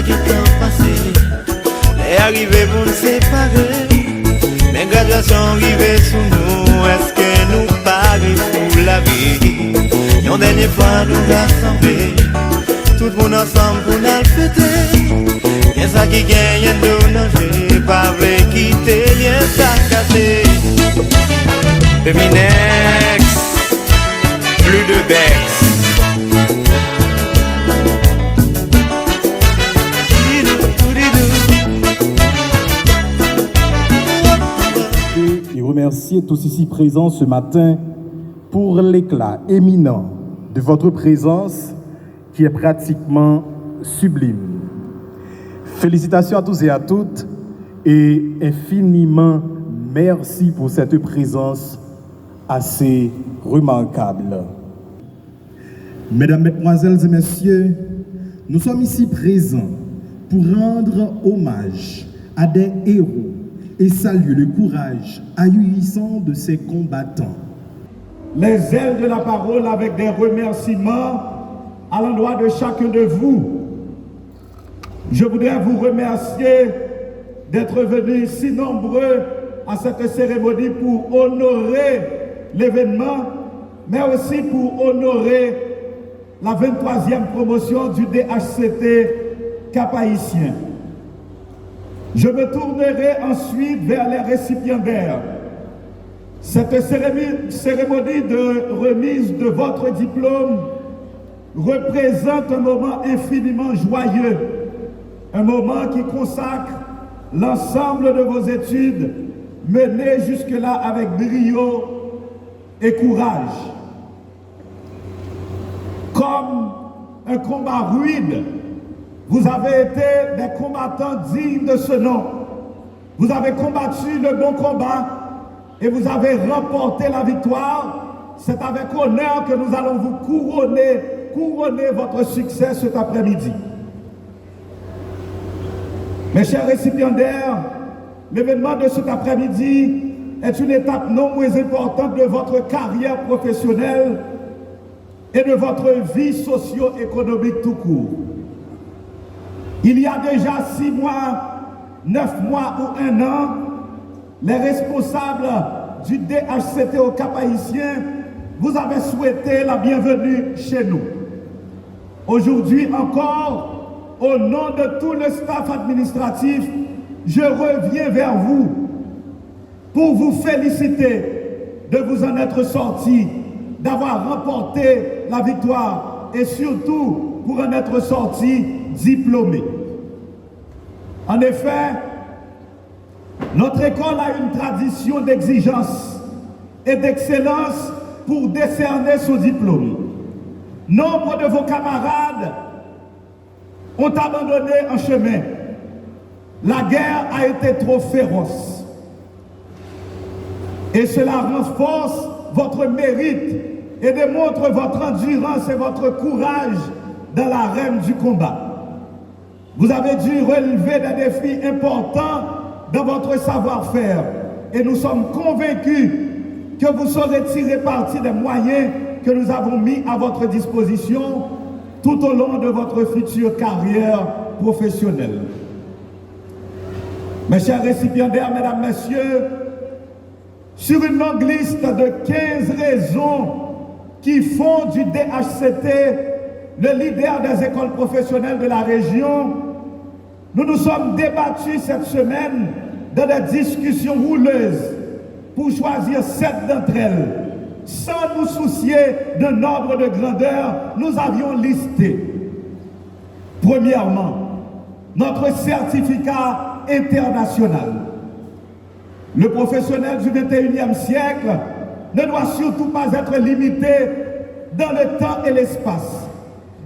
qui t'en passé. Les arrivés pour nous séparer. Les graduations arrivées sous nous. Est-ce que nous parlons pour la vie? Une dernière fois nous rassembler. Tout le monde ensemble pour nous fêter. Y'a ça qui gagne, y'a nous danger. Pas vrai quitter, y'a ça cassé. Feminex, plus de Bex. Et remercier tous ici présents ce matin pour l'éclat éminent de votre présence qui est pratiquement sublime. Félicitations à tous et à toutes et infiniment merci pour cette présence assez remarquable. Mesdames, Mesdemoiselles et Messieurs, nous sommes ici présents pour rendre hommage à des héros et saluer le courage ahurissant de ces combattants. Les ailes de la parole avec des remerciements à l'endroit de chacun de vous. Je voudrais vous remercier d'être venus si nombreux à cette cérémonie pour honorer l'événement, mais aussi pour honorer la 23e promotion du DHCT Cap-Haïtien. Je me tournerai ensuite vers les récipiendaires. Cette cérémonie de remise de votre diplôme représente un moment infiniment joyeux, un moment qui consacre l'ensemble de vos études menées jusque-là avec brio et courage. Comme un combat rude, vous avez été des combattants dignes de ce nom. Vous avez combattu le bon combat et vous avez remporté la victoire. C'est avec honneur que nous allons vous couronner votre succès cet après-midi. Mes chers récipiendaires, l'événement de cet après-midi est une étape non moins importante de votre carrière professionnelle et de votre vie socio-économique tout court. Il y a déjà 6 mois, 9 mois ou 1 an, les responsables du DHCT au Cap-Haïtien vous avez souhaité la bienvenue chez nous. Aujourd'hui encore, au nom de tout le staff administratif, je reviens vers vous pour vous féliciter de vous en être sortis, d'avoir remporté la victoire et surtout pour en être sortis diplômés. En effet, notre école a une tradition d'exigence et d'excellence pour décerner son diplôme. Nombre de vos camarades ont abandonné en chemin. La guerre a été trop féroce. Et cela renforce votre mérite et démontre votre endurance et votre courage dans l'arène du combat. Vous avez dû relever des défis importants dans votre savoir-faire et nous sommes convaincus que vous saurez tirer parti des moyens que nous avons mis à votre disposition tout au long de votre future carrière professionnelle. Mes chers récipiendaires, mesdames, messieurs, sur une longue liste de 15 raisons qui font du DHCT le leader des écoles professionnelles de la région, nous nous sommes débattus cette semaine dans des discussions houleuses pour choisir 7 d'entre elles. Sans nous soucier d'un ordre de grandeur, nous avions listé. Premièrement, notre certificat international. Le professionnel du 21e siècle ne doit surtout pas être limité dans le temps et l'espace.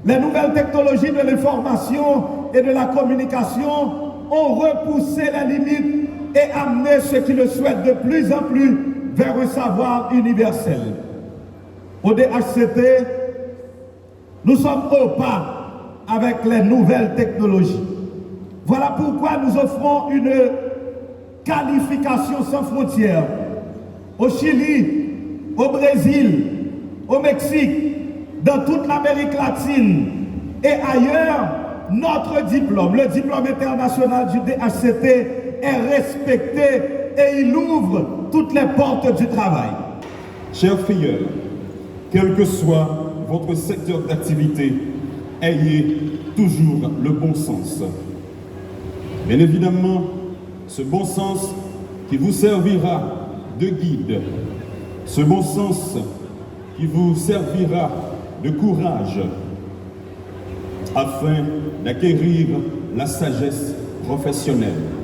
Les nouvelles technologies de l'information et de la communication ont repoussé les limites et amené ceux qui le souhaitent de plus en plus vers un savoir universel. Au DHCT, nous sommes au pas avec les nouvelles technologies. Voilà pourquoi nous offrons une qualification sans frontières au Chili, au Brésil, au Mexique, dans toute l'Amérique latine et ailleurs. notre diplôme, le diplôme international du DHCT, est respecté et il ouvre toutes les portes du travail. Chers filleurs, quel que soit votre secteur d'activité, ayez toujours le bon sens. Bien évidemment, ce bon sens qui vous servira de guide, ce bon sens qui vous servira de courage afin d'acquérir la sagesse professionnelle.